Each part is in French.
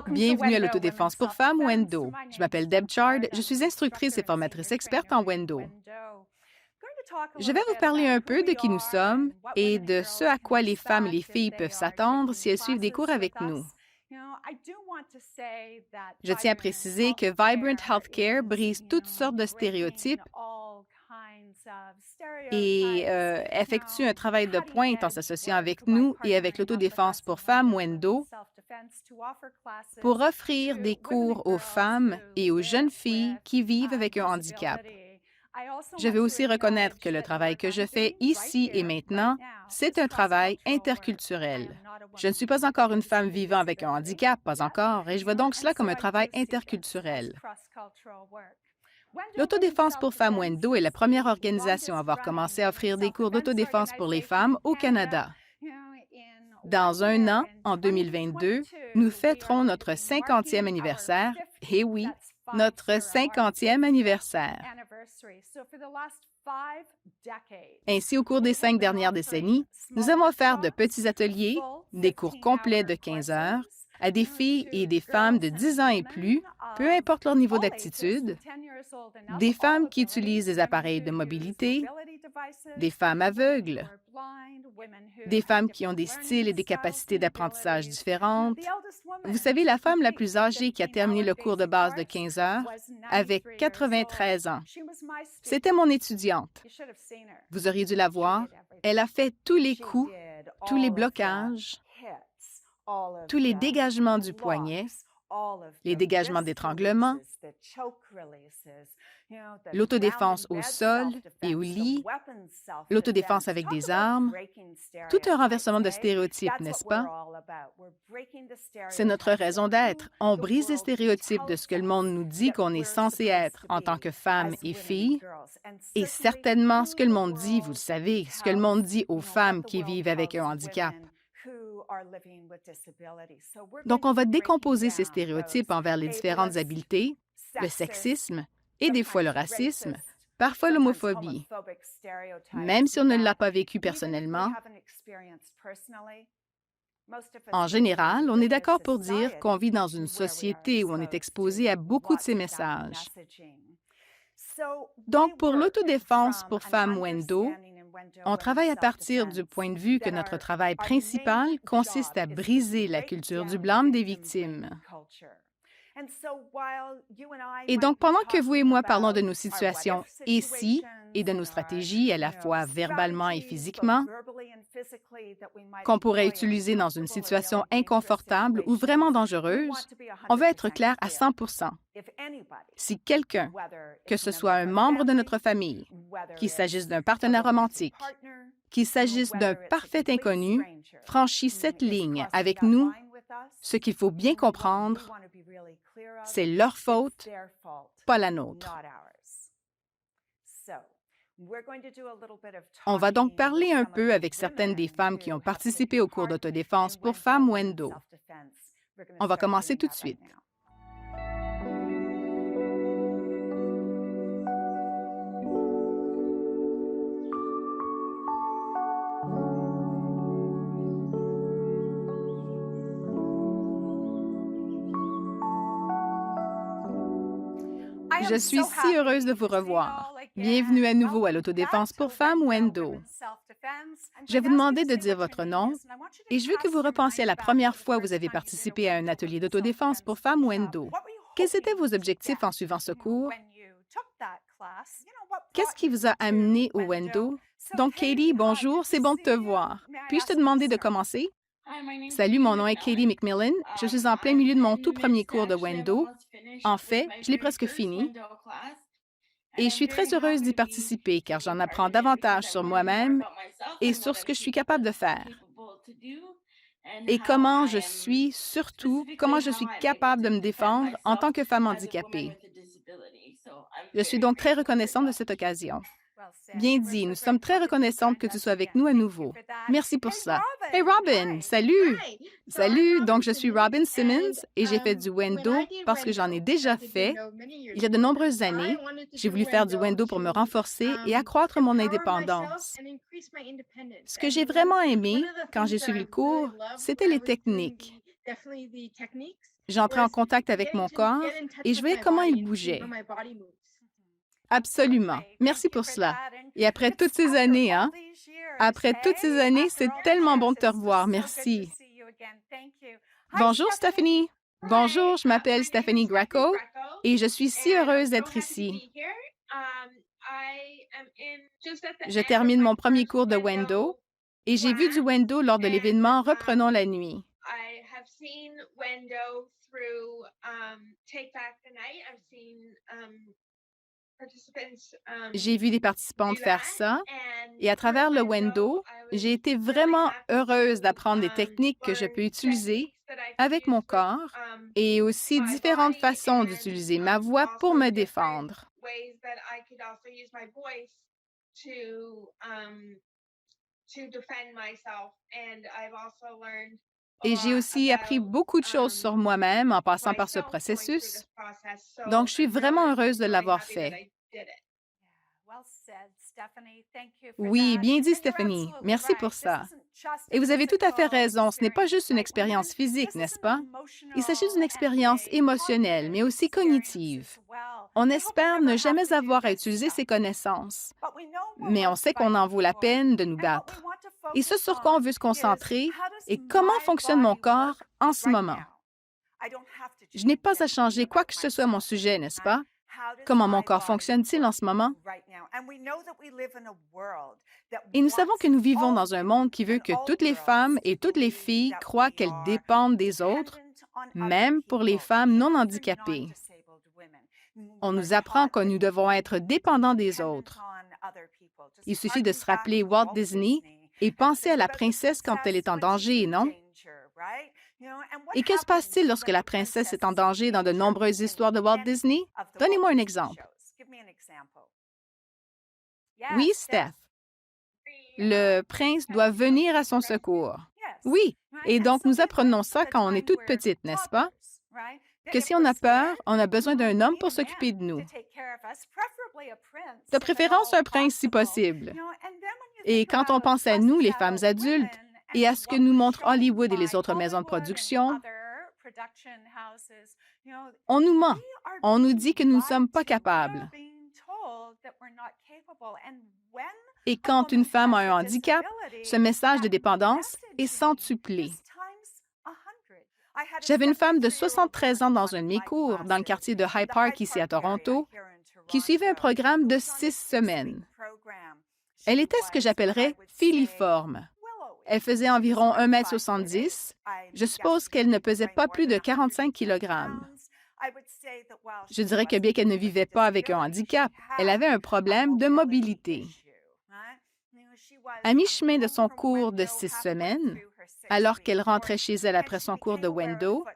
Bienvenue à l'autodéfense pour femmes Wendo. Je m'appelle Deb Chard, je suis instructrice et formatrice experte en Wendo. Je vais vous parler un peu de qui nous sommes et de ce à quoi les femmes et les filles peuvent s'attendre si elles suivent des cours avec nous. Je tiens à préciser que Vibrant Healthcare brise toutes sortes de stéréotypes et effectue un travail de pointe en s'associant avec nous et avec l'autodéfense pour femmes Wendo pour offrir des cours aux femmes et aux jeunes filles qui vivent avec un handicap. Je veux aussi reconnaître que le travail que je fais ici et maintenant, c'est un travail interculturel. Je ne suis pas encore une femme vivant avec un handicap, pas encore, et je vois donc cela comme un travail interculturel. L'autodéfense pour femmes Wendo est la première organisation à avoir commencé à offrir des cours d'autodéfense pour les femmes au Canada. Dans un an, en 2022, nous fêterons notre 50e anniversaire. Eh oui, notre 50e anniversaire. Ainsi, au cours des 5 dernières décennies, nous avons offert de petits ateliers, des cours complets de 15 heures, à des filles et des femmes de 10 ans et plus, peu importe leur niveau d'aptitude, des femmes qui utilisent des appareils de mobilité, des femmes aveugles, des femmes qui ont des styles et des capacités d'apprentissage différentes. Vous savez, la femme la plus âgée qui a terminé le cours de base de 15 heures avait 93 ans. C'était mon étudiante. Vous auriez dû la voir. Elle a fait tous les coups, tous les blocages, tous les dégagements du poignet, les dégagements d'étranglement, l'autodéfense au sol et au lit, l'autodéfense avec des armes, tout un renversement de stéréotypes, n'est-ce pas? C'est notre raison d'être. On brise les stéréotypes de ce que le monde nous dit qu'on est censé être en tant que femme et fille, et certainement ce que le monde dit, vous le savez, ce que le monde dit aux femmes qui vivent avec un handicap. Donc, on va décomposer ces stéréotypes envers les différentes habiletés, le sexisme et des fois le racisme, parfois l'homophobie. Même si on ne l'a pas vécu personnellement, en général, on est d'accord pour dire qu'on vit dans une société où on est exposé à beaucoup de ces messages. Donc, pour l'autodéfense pour femmes Wendo, on travaille à partir du point de vue que notre travail principal consiste à briser la culture du blâme des victimes. Et donc, pendant que vous et moi parlons de nos situations ici et de nos stratégies, à la fois verbalement et physiquement, qu'on pourrait utiliser dans une situation inconfortable ou vraiment dangereuse, on veut être clair à 100 %. Si quelqu'un, que ce soit un membre de notre famille, qu'il s'agisse d'un partenaire romantique, qu'il s'agisse d'un parfait inconnu, franchit cette ligne avec nous, ce qu'il faut bien comprendre, c'est leur faute, pas la nôtre. On va donc parler un peu avec certaines des femmes qui ont participé au cours d'autodéfense pour femmes Wendo. On va commencer tout de suite. Je suis si heureuse de vous revoir. Bienvenue à nouveau à l'autodéfense pour femmes Wendo. Je vais vous demander de dire votre nom et je veux que vous repensiez à la première fois que vous avez participé à un atelier d'autodéfense pour femmes Wendo. Quels étaient vos objectifs en suivant ce cours? Qu'est-ce qui vous a amené au Wendo? Donc, Katie, bonjour, c'est bon de te voir. Puis-je te demander de commencer? Salut, mon nom est Katie McMillan. Je suis en plein milieu de mon tout premier cours de Wendo. En fait, je l'ai presque fini. Et je suis très heureuse d'y participer car j'en apprends davantage sur moi-même et sur ce que je suis capable de faire. Et comment je suis capable de me défendre en tant que femme handicapée. Je suis donc très reconnaissante de cette occasion. Bien dit, nous sommes très reconnaissantes que tu sois avec nous à nouveau. Merci pour ça. Hey Robin, salut! Salut, donc je suis Robin Simmons et j'ai fait du Wendo parce que j'en ai déjà fait il y a de nombreuses années. J'ai voulu faire du Wendo pour me renforcer et accroître mon indépendance. Ce que j'ai vraiment aimé quand j'ai suivi le cours, c'était les techniques. J'entrais en contact avec mon corps et je voyais comment il bougeait. Absolument. Merci pour cela. Et après toutes ces années, hein? Après toutes ces années, c'est tellement bon de te revoir. Merci. Bonjour, Stephanie. Bonjour, je m'appelle Stephanie Greco et je suis si heureuse d'être ici. Je termine mon premier cours de Wendo et j'ai vu du Wendo lors de l'événement Reprenons la nuit. J'ai vu des participantes faire ça et à travers le Wendo, j'ai été vraiment heureuse d'apprendre des techniques que je peux utiliser avec mon corps et aussi différentes façons d'utiliser ma voix pour me défendre. Et j'ai aussi appris beaucoup de choses sur moi-même en passant par ce processus. Donc, je suis vraiment heureuse de l'avoir fait. Oui, bien dit, Stephanie. Merci pour ça. Et vous avez tout à fait raison, ce n'est pas juste une expérience physique, n'est-ce pas? Il s'agit d'une expérience émotionnelle, mais aussi cognitive. On espère ne jamais avoir à utiliser ces connaissances, mais on sait qu'on en vaut la peine de nous battre. Et ce sur quoi on veut se concentrer est comment fonctionne mon corps en ce moment. Je n'ai pas à changer quoi que ce soit à mon sujet, n'est-ce pas? Comment mon corps fonctionne-t-il en ce moment? Et nous savons que nous vivons dans un monde qui veut que toutes les femmes et toutes les filles croient qu'elles dépendent des autres, même pour les femmes non handicapées. On nous apprend que nous devons être dépendants des autres. Il suffit de se rappeler Walt Disney et penser à la princesse quand elle est en danger, non? Et que se passe-t-il lorsque la princesse est en danger dans de nombreuses histoires de Walt Disney? Donnez-moi un exemple. Oui, Steph. Le prince doit venir à son secours. Oui, et donc nous apprenons ça quand on est toute petite, n'est-ce pas? Que si on a peur, on a besoin d'un homme pour s'occuper de nous. De préférence, un prince si possible. Et quand on pense à nous, les femmes adultes, et à ce que nous montre Hollywood et les autres maisons de production, on nous ment. On nous dit que nous ne sommes pas capables. Et quand une femme a un handicap, ce message de dépendance est centuplé. J'avais une femme de 73 ans dans un de mes cours, dans le quartier de High Park, ici à Toronto, qui suivait un programme de 6 semaines. Elle était ce que j'appellerais filiforme. Elle faisait environ 1,70 m. Je suppose qu'elle ne pesait pas plus de 45 kg. Je dirais que bien qu'elle ne vivait pas avec un handicap, elle avait un problème de mobilité. À mi-chemin de son cours de 6 semaines, alors qu'elle rentrait chez elle après son cours de Wendo,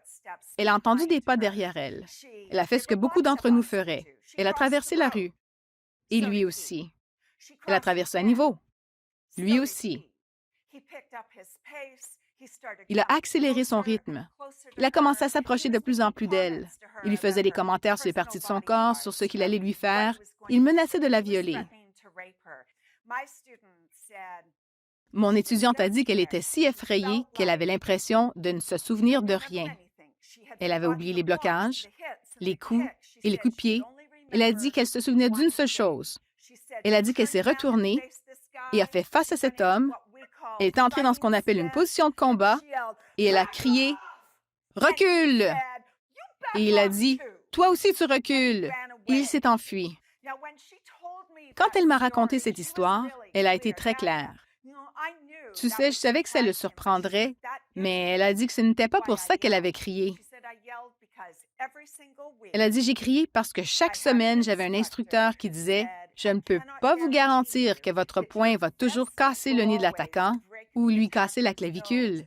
elle a entendu des pas derrière elle. Elle a fait ce que beaucoup d'entre nous feraient. Elle a traversé la rue. Et lui aussi. Elle a traversé un niveau. Lui aussi. Il a accéléré son rythme. Il a commencé à s'approcher de plus en plus d'elle. Il lui faisait des commentaires sur les parties de son corps, sur ce qu'il allait lui faire. Il menaçait de la violer. Mon étudiante a dit qu'elle était si effrayée qu'elle avait l'impression de ne se souvenir de rien. Elle avait oublié les blocages, les coups et les coups de pied. Elle a dit qu'elle se souvenait d'une seule chose. Elle a dit qu'elle s'est retournée et a fait face à cet homme. Elle est entrée dans ce qu'on appelle une position de combat et elle a crié « Recule !» Et il a dit « Toi aussi tu recules !» Et il s'est enfui. Quand elle m'a raconté cette histoire, elle a été très claire. Tu sais, je savais que ça le surprendrait, mais elle a dit que ce n'était pas pour ça qu'elle avait crié. Elle a dit « J'ai crié parce que chaque semaine, j'avais un instructeur qui disait « Je ne peux pas vous garantir que votre poing va toujours casser le nez de l'attaquant ou lui casser la clavicule.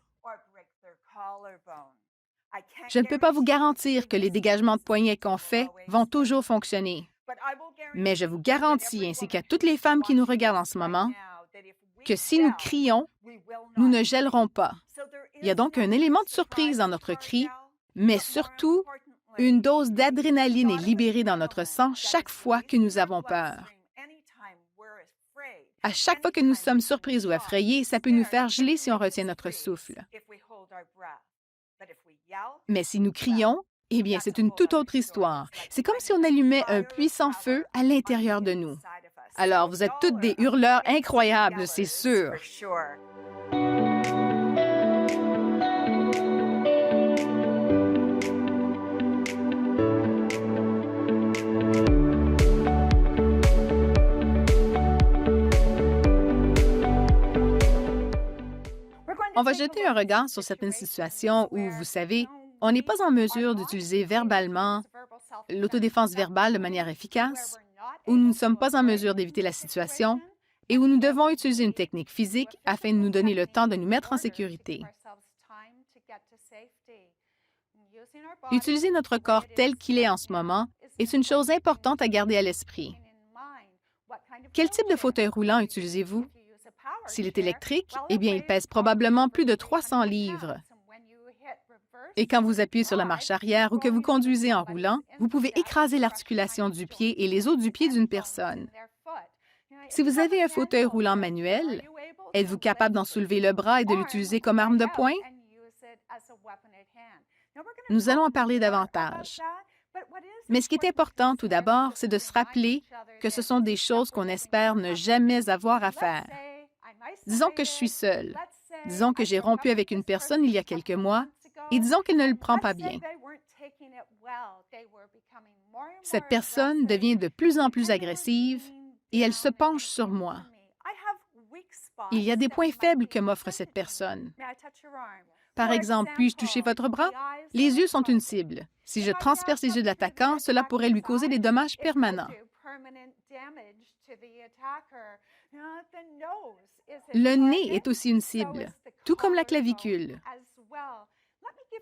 Je ne peux pas vous garantir que les dégagements de poignets qu'on fait vont toujours fonctionner. Mais je vous garantis, ainsi qu'à toutes les femmes qui nous regardent en ce moment, que si nous crions, nous ne gèlerons pas. Il y a donc un élément de surprise dans notre cri, mais surtout, une dose d'adrénaline est libérée dans notre sang chaque fois que nous avons peur. À chaque fois que nous sommes surprises ou effrayées, ça peut nous faire geler si on retient notre souffle. Mais si nous crions, eh bien, c'est une toute autre histoire. C'est comme si on allumait un puissant feu à l'intérieur de nous. Alors, vous êtes toutes des hurleurs incroyables, c'est sûr. On va jeter un regard sur certaines situations où, vous savez, on n'est pas en mesure d'utiliser verbalement l'autodéfense verbale de manière efficace, où nous ne sommes pas en mesure d'éviter la situation et où nous devons utiliser une technique physique afin de nous donner le temps de nous mettre en sécurité. Utiliser notre corps tel qu'il est en ce moment est une chose importante à garder à l'esprit. Quel type de fauteuil roulant utilisez-vous? S'il est électrique, eh bien, il pèse probablement plus de 300 livres. Et quand vous appuyez sur la marche arrière ou que vous conduisez en roulant, vous pouvez écraser l'articulation du pied et les os du pied d'une personne. Si vous avez un fauteuil roulant manuel, êtes-vous capable d'en soulever le bras et de l'utiliser comme arme de poing? Nous allons en parler davantage. Mais ce qui est important tout d'abord, c'est de se rappeler que ce sont des choses qu'on espère ne jamais avoir à faire. Disons que je suis seule. Disons que j'ai rompu avec une personne il y a quelques mois et disons qu'elle ne le prend pas bien. Cette personne devient de plus en plus agressive et elle se penche sur moi. Il y a des points faibles que m'offre cette personne. Par exemple, puis-je toucher votre bras? Les yeux sont une cible. Si je transperce les yeux de l'attaquant, cela pourrait lui causer des dommages permanents. Le nez est aussi une cible, tout comme la clavicule.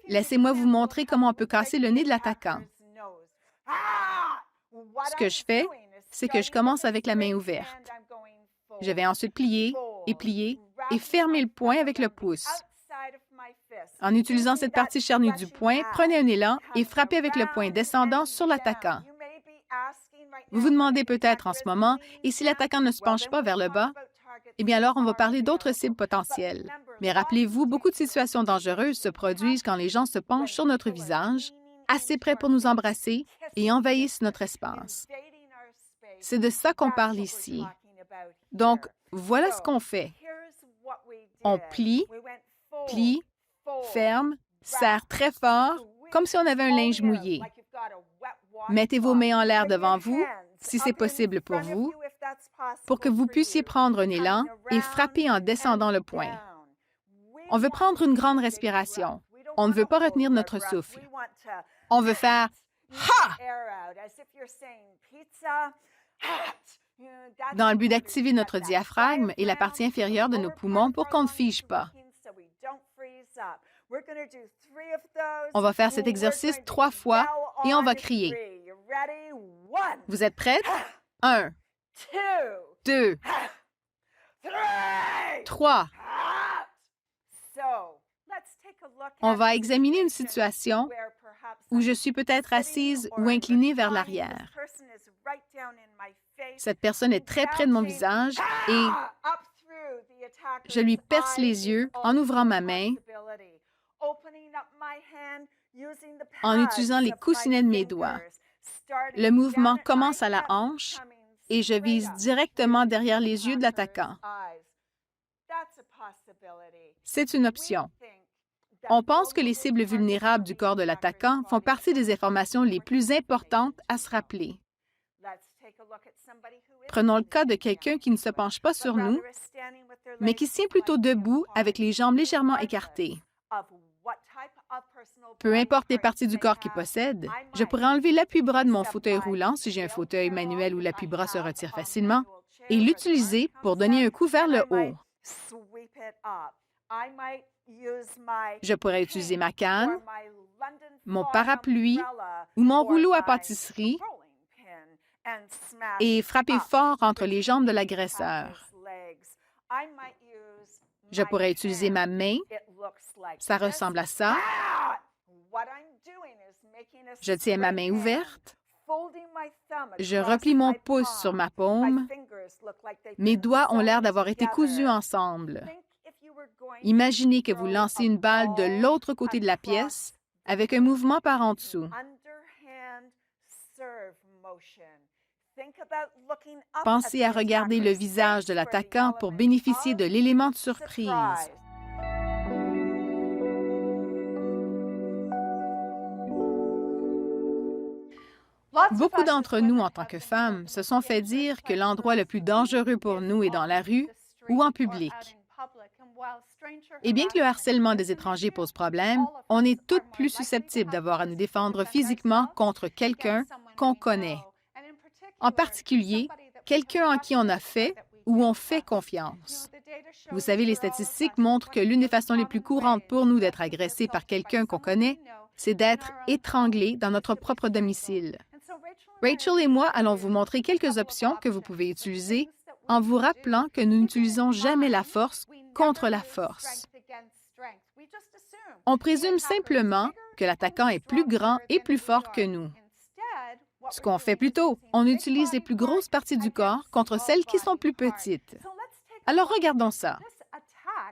Laissez-moi vous montrer comment on peut casser le nez de l'attaquant. Ce que je fais, c'est que je commence avec la main ouverte. Je vais ensuite plier et fermer le poing avec le pouce. En utilisant cette partie charnue du poing, prenez un élan et frappez avec le poing descendant sur l'attaquant. Vous vous demandez peut-être en ce moment, et si l'attaquant ne se penche pas vers le bas? Eh bien alors, on va parler d'autres cibles potentielles. Mais rappelez-vous, beaucoup de situations dangereuses se produisent quand les gens se penchent sur notre visage, assez près pour nous embrasser et envahissent notre espace. C'est de ça qu'on parle ici. Donc, voilà ce qu'on fait. On plie, ferme, serre très fort, comme si on avait un linge mouillé. Mettez vos mains en l'air devant vous, si c'est possible pour vous, pour que vous puissiez prendre un élan et frapper en descendant le poing. On veut prendre une grande respiration. On ne veut pas retenir notre souffle. On veut faire « Ha » dans le but d'activer notre diaphragme et la partie inférieure de nos poumons pour qu'on ne fige pas. On va faire cet exercice 3 fois et on va crier. Vous êtes prêtes? 1, 2, 3. On va examiner une situation où je suis peut-être assise ou inclinée vers l'arrière. Cette personne est très près de mon visage et je lui perce les yeux en ouvrant ma main, en utilisant les coussinets de mes doigts. Le mouvement commence à la hanche et je vise directement derrière les yeux de l'attaquant. C'est une option. On pense que les cibles vulnérables du corps de l'attaquant font partie des informations les plus importantes à se rappeler. Prenons le cas de quelqu'un qui ne se penche pas sur nous, mais qui se tient plutôt debout avec les jambes légèrement écartées. Peu importe les parties du corps qu'il possède, je pourrais enlever l'appui-bras de mon fauteuil roulant si j'ai un fauteuil manuel où l'appui-bras se retire facilement et l'utiliser pour donner un coup vers le haut. Je pourrais utiliser ma canne, mon parapluie ou mon rouleau à pâtisserie et frapper fort entre les jambes de l'agresseur. Je pourrais utiliser ma main. Ça ressemble à ça. Je tiens ma main ouverte. Je replie mon pouce sur ma paume. Mes doigts ont l'air d'avoir été cousus ensemble. Imaginez que vous lancez une balle de l'autre côté de la pièce avec un mouvement par en dessous. Pensez à regarder le visage de l'attaquant pour bénéficier de l'élément de surprise. Beaucoup d'entre nous, en tant que femmes, se sont fait dire que l'endroit le plus dangereux pour nous est dans la rue ou en public. Et bien que le harcèlement des étrangers pose problème, on est toutes plus susceptibles d'avoir à nous défendre physiquement contre quelqu'un qu'on connaît. En particulier, quelqu'un en qui on a fait ou on fait confiance. Vous savez, les statistiques montrent que l'une des façons les plus courantes pour nous d'être agressés par quelqu'un qu'on connaît, c'est d'être étranglés dans notre propre domicile. Rachel et moi allons vous montrer quelques options que vous pouvez utiliser en vous rappelant que nous n'utilisons jamais la force contre la force. On présume simplement que l'attaquant est plus grand et plus fort que nous. Ce qu'on fait plutôt, on utilise les plus grosses parties du corps contre celles qui sont plus petites. Alors regardons ça.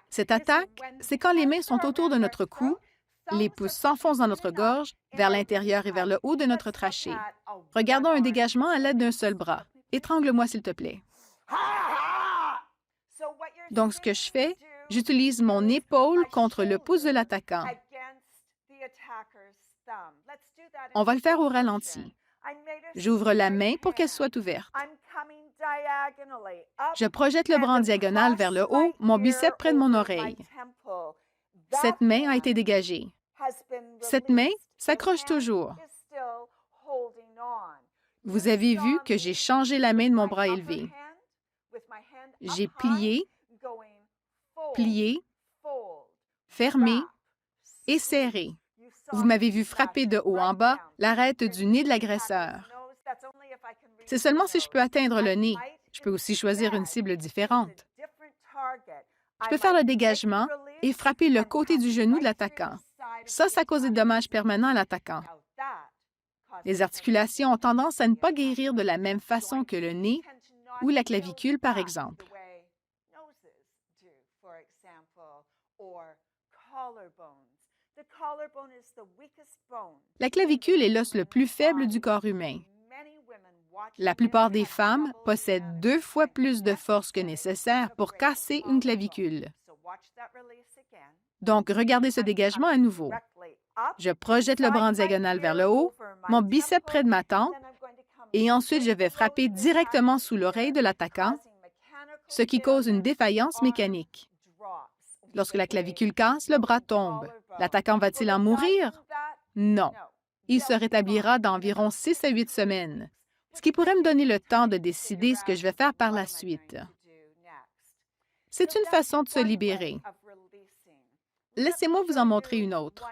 Cette attaque, c'est quand les mains sont autour de notre cou, les pouces s'enfoncent dans notre gorge, vers l'intérieur et vers le haut de notre trachée. Regardons un dégagement à l'aide d'un seul bras. Étrangle-moi, s'il te plaît. Donc, ce que je fais, j'utilise mon épaule contre le pouce de l'attaquant. On va le faire au ralenti. J'ouvre la main pour qu'elle soit ouverte. Je projette le bras en diagonale vers le haut, mon biceps près de mon oreille. Cette main a été dégagée. Cette main s'accroche toujours. Vous avez vu que j'ai changé la main de mon bras élevé. J'ai plié, plié, fermé et serré. Vous m'avez vu frapper de haut en bas l'arête du nez de l'agresseur. C'est seulement si je peux atteindre le nez. Je peux aussi choisir une cible différente. Je peux faire le dégagement et frapper le côté du genou de l'attaquant. Ça cause des dommages permanents à l'attaquant. Les articulations ont tendance à ne pas guérir de la même façon que le nez ou la clavicule, par exemple. La clavicule est l'os le plus faible du corps humain. La plupart des femmes possèdent 2 fois plus de force que nécessaire pour casser une clavicule. Donc, regardez ce dégagement à nouveau. Je projette le bras en diagonale vers le haut, mon biceps près de ma tempe, et ensuite je vais frapper directement sous l'oreille de l'attaquant, ce qui cause une défaillance mécanique. Lorsque la clavicule casse, le bras tombe. L'attaquant va-t-il en mourir? Non. Il se rétablira d'environ 6 à 8 semaines, ce qui pourrait me donner le temps de décider ce que je vais faire par la suite. C'est une façon de se libérer. Laissez-moi vous en montrer une autre.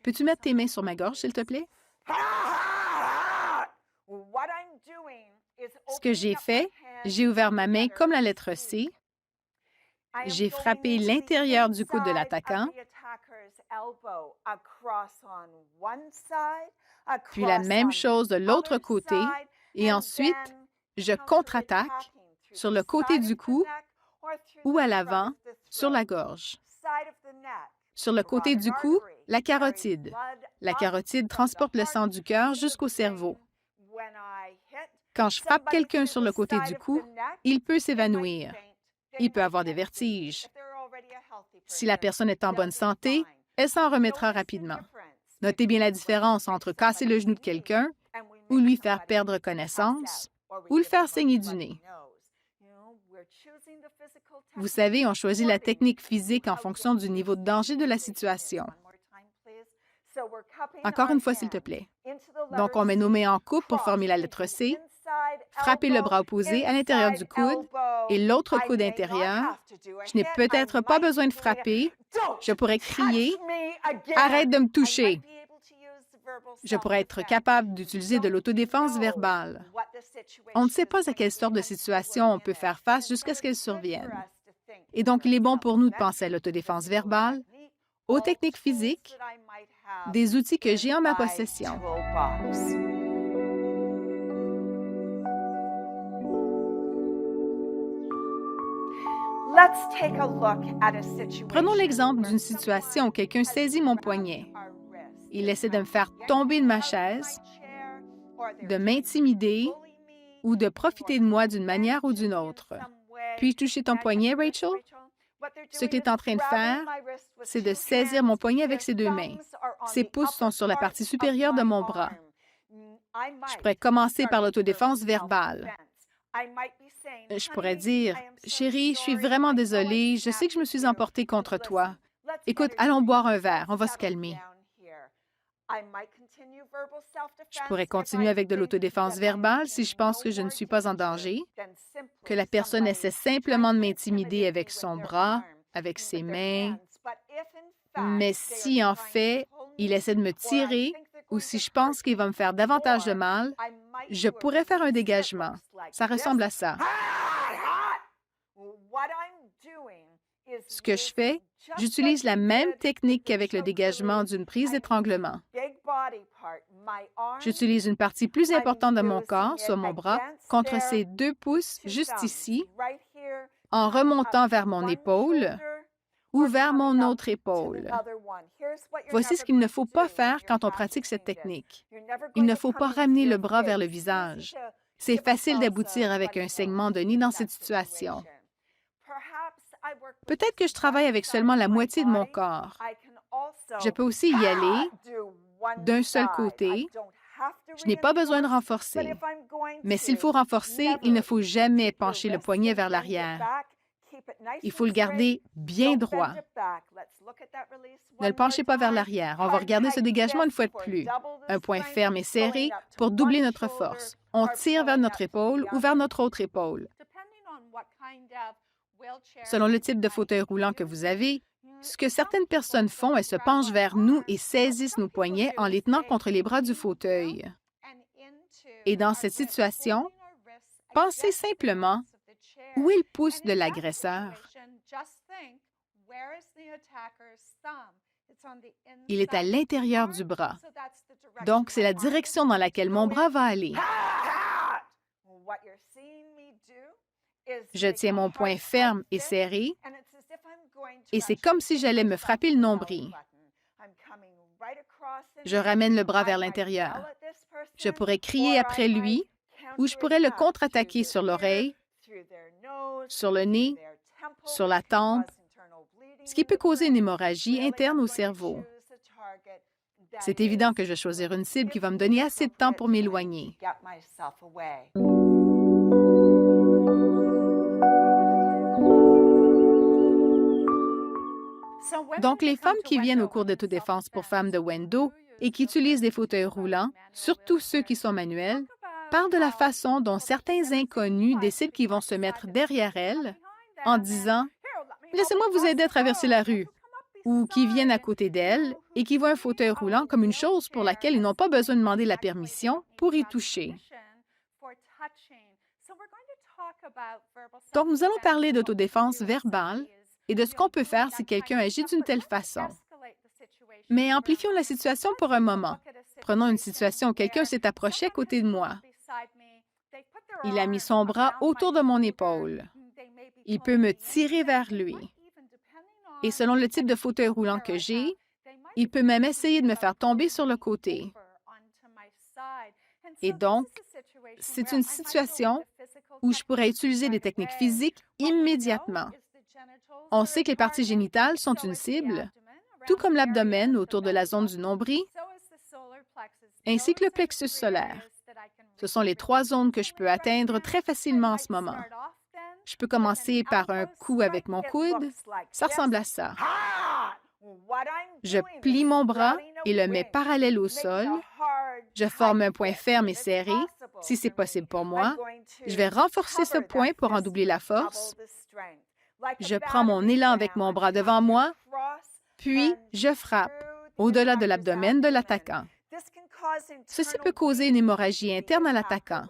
Peux-tu mettre tes mains sur ma gorge, s'il te plaît? Ce que j'ai fait, j'ai ouvert ma main comme la lettre C. J'ai frappé l'intérieur du coude de l'attaquant, puis la même chose de l'autre côté, et ensuite, je contre-attaque sur le côté du cou ou à l'avant, sur la gorge. Sur le côté du cou, la carotide. La carotide transporte le sang du cœur jusqu'au cerveau. Quand je frappe quelqu'un sur le côté du cou, il peut s'évanouir. Il peut avoir des vertiges. Si la personne est en bonne santé, elle s'en remettra rapidement. Notez bien la différence entre casser le genou de quelqu'un ou lui faire perdre connaissance ou le faire saigner du nez. Vous savez, on choisit la technique physique en fonction du niveau de danger de la situation. Encore une fois, s'il te plaît. Donc, on met nos mains en coupe pour former la lettre C, frapper le bras opposé à l'intérieur du coude et l'autre coude intérieur. Je n'ai peut-être pas besoin de frapper. Je pourrais crier « Arrête de me toucher ». Je pourrais être capable d'utiliser de l'autodéfense verbale. On ne sait pas à quelle sorte de situation on peut faire face jusqu'à ce qu'elle survienne. Et donc, il est bon pour nous de penser à l'autodéfense verbale, aux techniques physiques, des outils que j'ai en ma possession. Prenons l'exemple d'une situation où quelqu'un saisit mon poignet. Il essaie de me faire tomber de ma chaise, de m'intimider ou de profiter de moi d'une manière ou d'une autre. Puis-je toucher ton poignet, Rachel? Ce qu'il est en train de faire, c'est de saisir mon poignet avec ses deux mains. Ses pouces sont sur la partie supérieure de mon bras. Je pourrais commencer par l'autodéfense verbale. Je pourrais dire, « Chérie, je suis vraiment désolée, je sais que je me suis emportée contre toi. Écoute, allons boire un verre, on va se calmer. » Je pourrais continuer avec de l'autodéfense verbale si je pense que je ne suis pas en danger, que la personne essaie simplement de m'intimider avec son bras, avec ses mains. Mais si, en fait, il essaie de me tirer ou si je pense qu'il va me faire davantage de mal, je pourrais faire un dégagement. Ça ressemble à ça. Ce que je fais, j'utilise la même technique qu'avec le dégagement d'une prise d'étranglement. J'utilise une partie plus importante de mon corps, soit mon bras, contre ces deux pouces juste ici, en remontant vers mon épaule ou vers mon autre épaule. Voici ce qu'il ne faut pas faire quand on pratique cette technique. Il ne faut pas ramener le bras vers le visage. C'est facile d'aboutir avec un saignement de nez dans cette situation. Peut-être que je travaille avec seulement la moitié de mon corps. Je peux aussi y aller d'un seul côté. Je n'ai pas besoin de renforcer. Mais s'il faut renforcer, il ne faut jamais pencher le poignet vers l'arrière. Il faut le garder bien droit. Ne le penchez pas vers l'arrière. On va regarder ce dégagement une fois de plus. Un point ferme et serré pour doubler notre force. On tire vers notre épaule ou vers notre autre épaule. Selon le type de fauteuil roulant que vous avez, ce que certaines personnes font, elles se penchent vers nous et saisissent nos poignets en les tenant contre les bras du fauteuil. Et dans cette situation, pensez simplement où est le pouce de l'agresseur. Il est à l'intérieur du bras. Donc, c'est la direction dans laquelle mon bras va aller. Je tiens mon poing ferme et serré, et c'est comme si j'allais me frapper le nombril. Je ramène le bras vers l'intérieur. Je pourrais crier après lui, ou je pourrais le contre-attaquer sur l'oreille, sur le nez, sur la tempe, ce qui peut causer une hémorragie interne au cerveau. C'est évident que je vais choisir une cible qui va me donner assez de temps pour m'éloigner. Donc, les femmes qui viennent au cours d'autodéfense pour femmes de Wendo et qui utilisent des fauteuils roulants, surtout ceux qui sont manuels, parlent de la façon dont certains inconnus décident qu'ils vont se mettre derrière elles en disant « Laissez-moi vous aider à traverser la rue » ou qui viennent à côté d'elles et qui voient un fauteuil roulant comme une chose pour laquelle ils n'ont pas besoin de demander la permission pour y toucher. Donc, nous allons parler d'autodéfense verbale et de ce qu'on peut faire si quelqu'un agit d'une telle façon. Mais amplifions la situation pour un moment. Prenons une situation où quelqu'un s'est approché à côté de moi. Il a mis son bras autour de mon épaule. Il peut me tirer vers lui. Et selon le type de fauteuil roulant que j'ai, il peut même essayer de me faire tomber sur le côté. Et donc, c'est une situation où je pourrais utiliser des techniques physiques immédiatement. On sait que les parties génitales sont une cible, tout comme l'abdomen autour de la zone du nombril, ainsi que le plexus solaire. Ce sont les trois zones que je peux atteindre très facilement en ce moment. Je peux commencer par un coup avec mon coude. Ça ressemble à ça. Je plie mon bras et le mets parallèle au sol. Je forme un point ferme et serré, si c'est possible pour moi. Je vais renforcer ce point pour en doubler la force. Je prends mon élan avec mon bras devant moi, puis je frappe au-delà de l'abdomen de l'attaquant. Ceci peut causer une hémorragie interne à l'attaquant.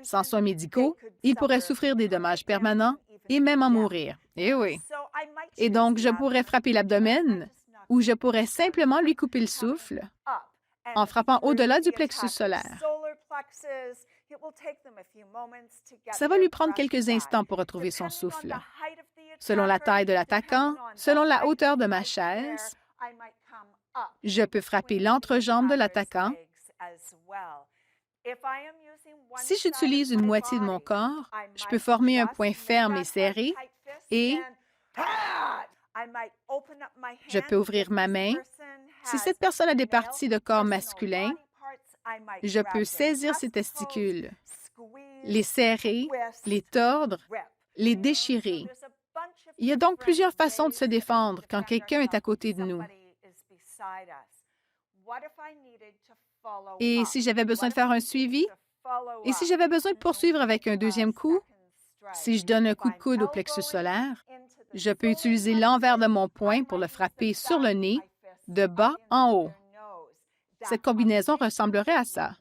Sans soins médicaux, il pourrait souffrir des dommages permanents et même en mourir. Eh oui. Et donc, je pourrais frapper l'abdomen ou je pourrais simplement lui couper le souffle en frappant au-delà du plexus solaire. Ça va lui prendre quelques instants pour retrouver son souffle. selon la taille de l'attaquant, selon la hauteur de ma chaise. Je peux frapper l'entrejambe de l'attaquant. Si j'utilise une moitié de mon corps, je peux former un point ferme et serré et je peux ouvrir ma main. Si cette personne a des parties de corps masculins, je peux saisir ses testicules, les serrer, les tordre, les déchirer. Il y a donc plusieurs façons de se défendre quand quelqu'un est à côté de nous. Et si j'avais besoin de faire un suivi? Et si j'avais besoin de poursuivre avec un deuxième coup? Si je donne un coup de coude au plexus solaire, je peux utiliser l'envers de mon poing pour le frapper sur le nez, de bas en haut. Cette combinaison ressemblerait à ça.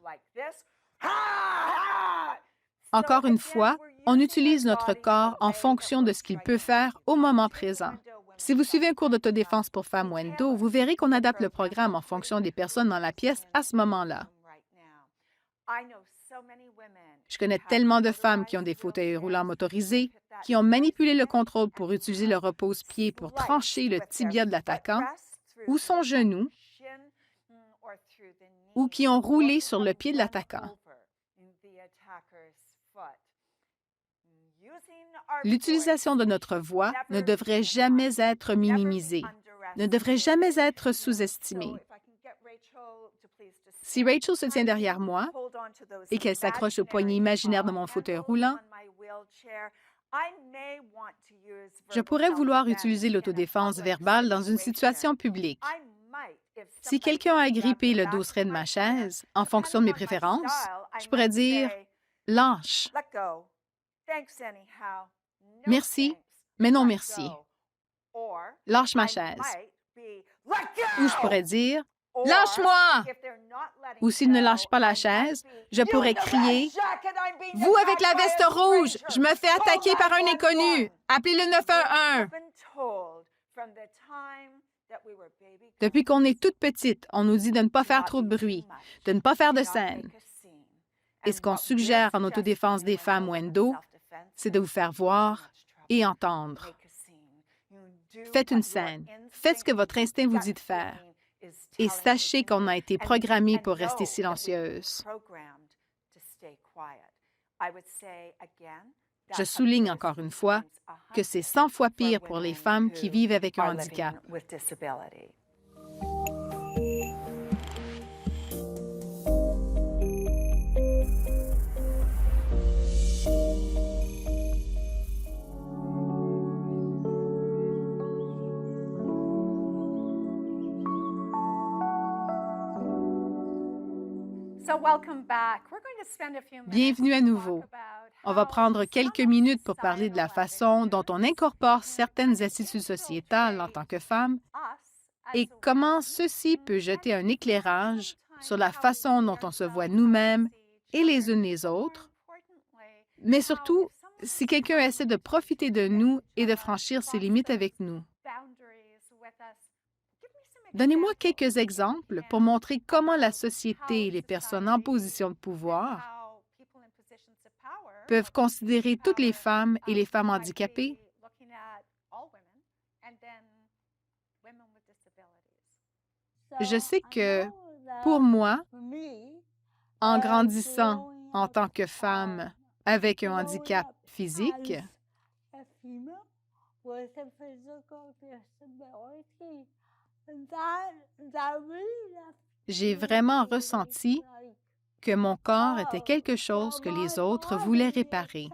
Encore une fois, on utilise notre corps en fonction de ce qu'il peut faire au moment présent. Si vous suivez un cours d'autodéfense pour femmes Wendo, vous verrez qu'on adapte le programme en fonction des personnes dans la pièce à ce moment-là. Je connais tellement de femmes qui ont des fauteuils roulants motorisés, qui ont manipulé le contrôle pour utiliser le repose-pied pour trancher le tibia de l'attaquant ou son genou, ou qui ont roulé sur le pied de l'attaquant. L'utilisation de notre voix ne devrait jamais être minimisée, ne devrait jamais être sous-estimée. Si Rachel se tient derrière moi et qu'elle s'accroche au poignet imaginaire de mon fauteuil roulant, je pourrais vouloir utiliser l'autodéfense verbale dans une situation publique. Si quelqu'un a agrippé le dosseret de ma chaise, en fonction de mes préférences, je pourrais dire « lâche ». Merci, mais non merci. Lâche ma chaise. Ou je pourrais dire « lâche-moi ». Ou s'il ne lâche pas la chaise, je pourrais crier « Vous avec la veste rouge, je me fais attaquer par un inconnu. Appelez le 911 ». Depuis qu'on est toute petite, on nous dit de ne pas faire trop de bruit, de ne pas faire de scène. Et ce qu'on suggère en autodéfense des femmes Wendo, c'est de vous faire voir et entendre. Faites une scène. Faites ce que votre instinct vous dit de faire. Et sachez qu'on a été programmé pour rester silencieuse. Je souligne encore une fois que c'est 100 fois pire pour les femmes qui vivent avec un handicap. Bienvenue à nouveau. On va prendre quelques minutes pour parler de la façon dont on incorpore certaines attitudes sociétales en tant que femme et comment ceci peut jeter un éclairage sur la façon dont on se voit nous-mêmes et les unes les autres, mais surtout si quelqu'un essaie de profiter de nous et de franchir ses limites avec nous. Donnez-moi quelques exemples pour montrer comment la société et les personnes en position de pouvoir peuvent considérer toutes les femmes et les femmes handicapées. Je sais que, pour moi, en grandissant en tant que femme avec un handicap physique, j'ai vraiment ressenti que mon corps était quelque chose que les autres voulaient réparer.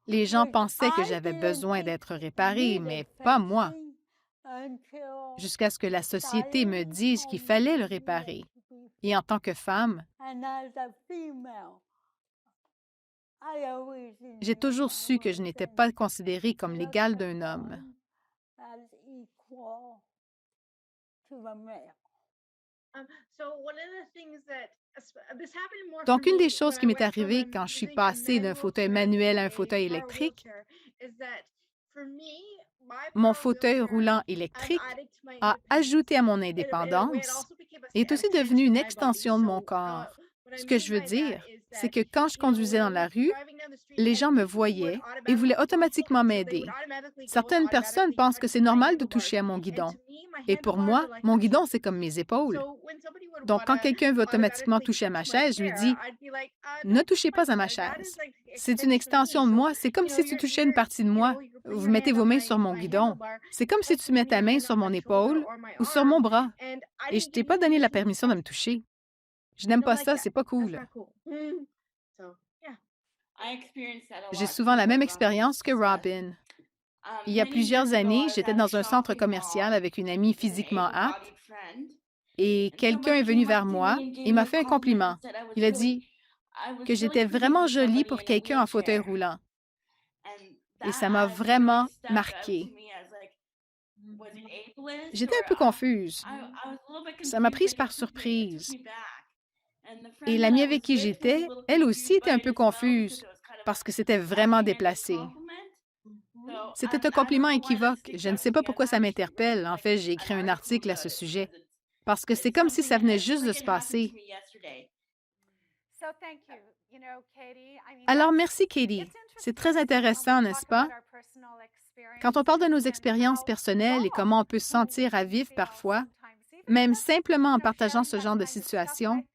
Les gens pensaient que j'avais besoin d'être réparée, mais pas moi, jusqu'à ce que la société me dise qu'il fallait le réparer. Et en tant que femme, j'ai toujours su que je n'étais pas considérée comme l'égale d'un homme. Donc, une des choses qui m'est arrivée quand je suis passée d'un fauteuil manuel à un fauteuil électrique, mon fauteuil roulant électrique a ajouté à mon indépendance est aussi devenu une extension de mon corps. Ce que je veux dire, c'est que quand je conduisais dans la rue, les gens me voyaient et voulaient automatiquement m'aider. Certaines personnes pensent que c'est normal de toucher à mon guidon. Et pour moi, mon guidon, c'est comme mes épaules. Donc, quand quelqu'un veut automatiquement toucher à ma chaise, je lui dis, ne touchez pas à ma chaise. C'est une extension de moi. C'est comme si tu touchais une partie de moi. Vous mettez vos mains sur mon guidon. C'est comme si tu mets ta main sur mon épaule ou sur mon bras. Et je t'ai pas donné la permission de me toucher. Je n'aime pas ça, c'est pas cool. J'ai souvent la même expérience que Robin. Il y a plusieurs années, j'étais dans un centre commercial avec une amie physiquement apte et quelqu'un est venu vers moi et m'a fait un compliment. Il a dit que j'étais vraiment jolie pour quelqu'un en fauteuil roulant. Et ça m'a vraiment marquée. J'étais un peu confuse. Ça m'a prise par surprise. Et l'amie avec qui j'étais, elle aussi était un peu confuse parce que c'était vraiment déplacé. C'était un compliment équivoque. Je ne sais pas pourquoi ça m'interpelle. En fait, j'ai écrit un article à ce sujet. Parce que c'est comme si ça venait juste de se passer. Alors, merci, Katie. C'est très intéressant, n'est-ce pas? Quand on parle de nos expériences personnelles et comment on peut se sentir à vivre parfois, même simplement en partageant ce genre de situation,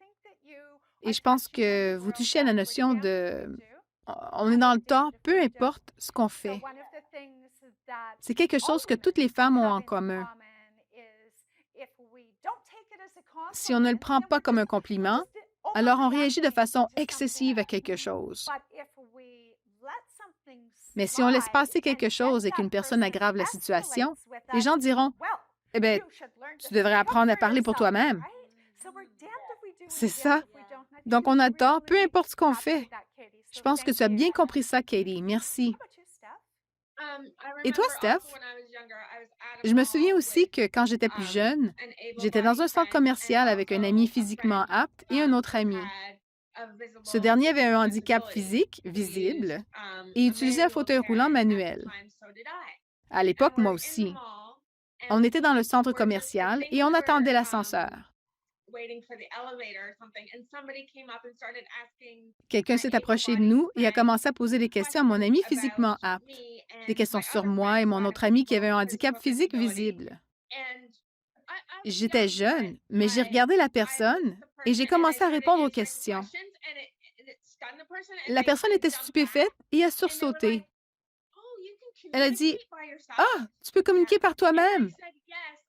et je pense que vous touchez à la notion de on est dans le tort, peu importe ce qu'on fait. C'est quelque chose que toutes les femmes ont en commun. Si on ne le prend pas comme un compliment, alors on réagit de façon excessive à quelque chose. Mais si on laisse passer quelque chose et qu'une personne aggrave la situation, les gens diront, « Eh bien, tu devrais apprendre à parler pour toi-même. » C'est ça. Donc, on a tort, peu importe ce qu'on fait. Je pense que tu as bien compris ça, Katie. Merci. Et toi, Steph? Je me souviens aussi que quand j'étais plus jeune, j'étais dans un centre commercial avec un ami physiquement apte et un autre ami. Ce dernier avait un handicap physique visible et utilisait un fauteuil roulant manuel. À l'époque, moi aussi. On était dans le centre commercial et on attendait l'ascenseur. Quelqu'un s'est approché de nous et a commencé à poser des questions à mon ami physiquement apte. Des questions sur moi et mon autre ami qui avait un handicap physique visible. J'étais jeune, mais j'ai regardé la personne et j'ai commencé à répondre aux questions. La personne était stupéfaite et a sursauté. Elle a dit, « Ah, tu peux communiquer par toi-même. »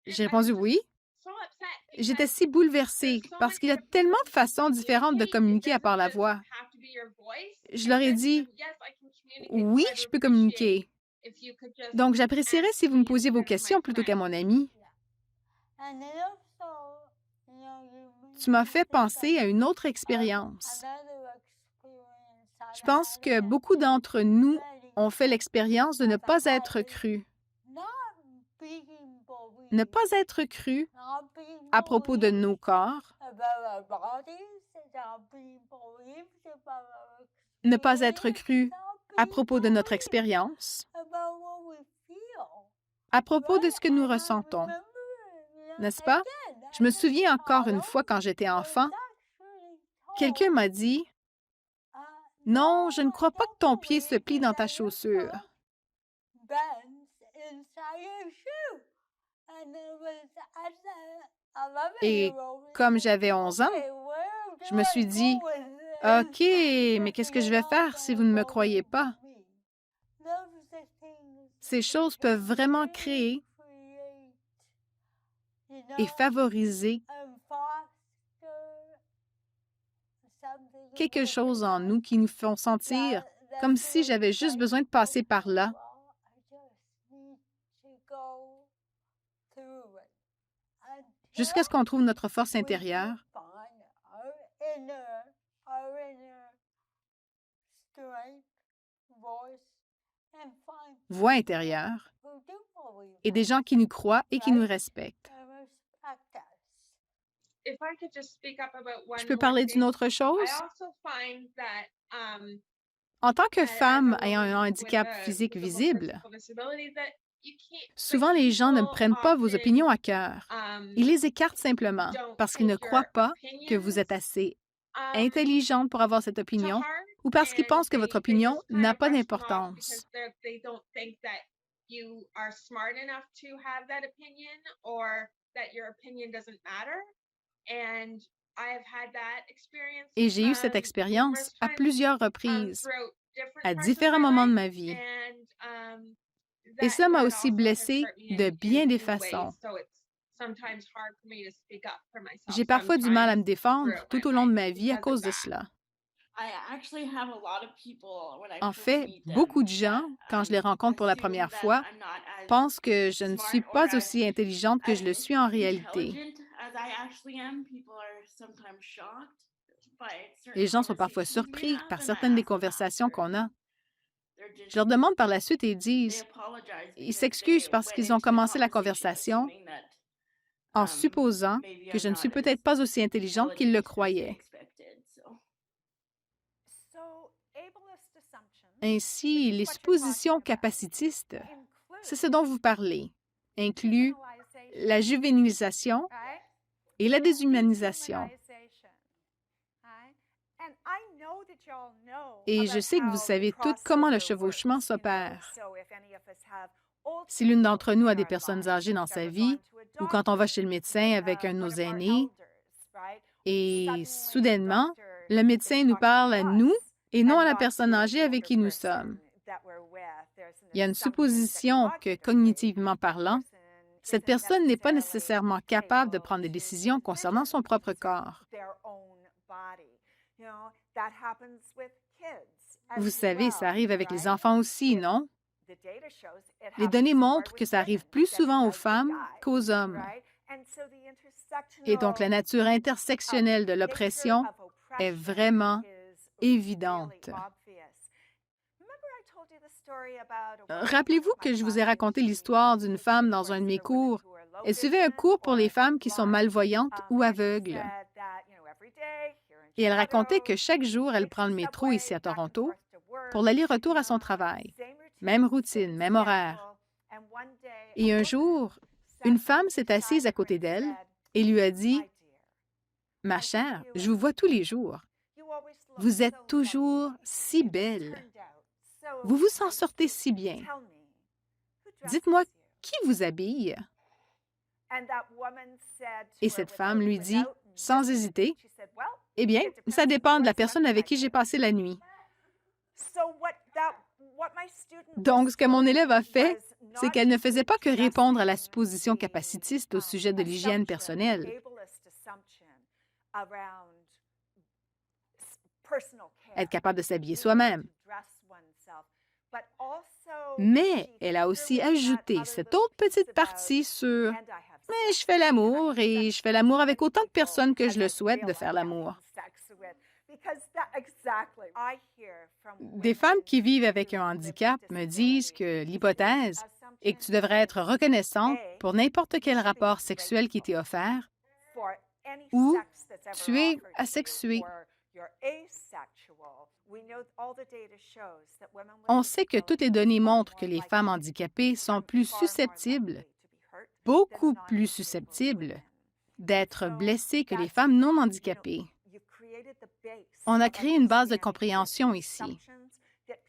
J'ai répondu « Oui. » J'étais si bouleversée parce qu'il y a tellement de façons différentes de communiquer à part la voix. Je leur ai dit, « Oui, je peux communiquer. » Donc, j'apprécierais si vous me posiez vos questions plutôt qu'à mon ami. Tu m'as fait penser à une autre expérience. Je pense que beaucoup d'entre nous ont fait l'expérience de ne pas être crus. Ne pas être crus à propos de nos corps, ne pas être crus à propos de notre expérience, à propos de ce que nous ressentons. N'est-ce pas? Je me souviens encore une fois quand j'étais enfant, quelqu'un m'a dit, « Non, je ne crois pas que ton pied se plie dans ta chaussure. » Et comme j'avais 11 ans, je me suis dit, « OK, mais qu'est-ce que je vais faire si vous ne me croyez pas? » Ces choses peuvent vraiment créer et favoriser quelque chose en nous qui nous font sentir comme si j'avais juste besoin de passer par là. Jusqu'à ce qu'on trouve notre force intérieure, voix intérieure, et des gens qui nous croient et qui nous respectent. Je peux parler d'une autre chose? En tant que femme ayant un handicap physique visible, Souvent, les gens ne prennent pas vos opinions à cœur. Ils les écartent simplement parce qu'ils ne croient pas que vous êtes assez intelligente pour avoir cette opinion ou parce qu'ils pensent que votre opinion n'a pas d'importance. Et j'ai eu cette expérience à plusieurs reprises, à différents moments de ma vie. Et cela m'a aussi blessée de bien des façons. J'ai parfois du mal à me défendre tout au long de ma vie à cause de cela. En fait, beaucoup de gens, quand je les rencontre pour la première fois, pensent que je ne suis pas aussi intelligente que je le suis en réalité. Les gens sont parfois surpris par certaines des conversations qu'on a. Je leur demande par la suite et ils disent, ils s'excusent parce qu'ils ont commencé la conversation en supposant que je ne suis peut-être pas aussi intelligente qu'ils le croyaient. Ainsi, les suppositions capacitistes, c'est ce dont vous parlez, incluent la juvénilisation et la déshumanisation. Et je sais que vous savez toutes comment le chevauchement s'opère. Si l'une d'entre nous a des personnes âgées dans sa vie, ou quand on va chez le médecin avec un de nos aînés, et soudainement, le médecin nous parle à nous et non à la personne âgée avec qui nous sommes. Il y a une supposition que, cognitivement parlant, cette personne n'est pas nécessairement capable de prendre des décisions concernant son propre corps. Vous savez, ça arrive avec les enfants aussi, non? Les données montrent que ça arrive plus souvent aux femmes qu'aux hommes. Et donc, la nature intersectionnelle de l'oppression est vraiment évidente. Rappelez-vous que je vous ai raconté l'histoire d'une femme dans un de mes cours. Elle suivait un cours pour les femmes qui sont malvoyantes ou aveugles. Et elle racontait que chaque jour, elle prend le métro ici à Toronto pour l'aller-retour à son travail. Même routine, même horaire. Et un jour, une femme s'est assise à côté d'elle et lui a dit, « Ma chère, je vous vois tous les jours. Vous êtes toujours si belle. Vous vous en sortez si bien. Dites-moi, qui vous habille? » Et cette femme lui dit, sans hésiter, « Eh bien, ça dépend de la personne avec qui j'ai passé la nuit. » Donc, ce que mon élève a fait, c'est qu'elle ne faisait pas que répondre à la supposition capacitiste au sujet de l'hygiène personnelle. Être capable de s'habiller soi-même. Mais elle a aussi ajouté cette autre petite partie sur « Mais je fais l'amour et je fais l'amour avec autant de personnes que je le souhaite de faire l'amour. » Des femmes qui vivent avec un handicap me disent que l'hypothèse est que tu devrais être reconnaissante pour n'importe quel rapport sexuel qui t'est offert ou tu es asexué. On sait que toutes les données montrent que les femmes handicapées sont plus susceptibles, beaucoup plus susceptibles, d'être blessées que les femmes non handicapées. On a créé une base de compréhension ici.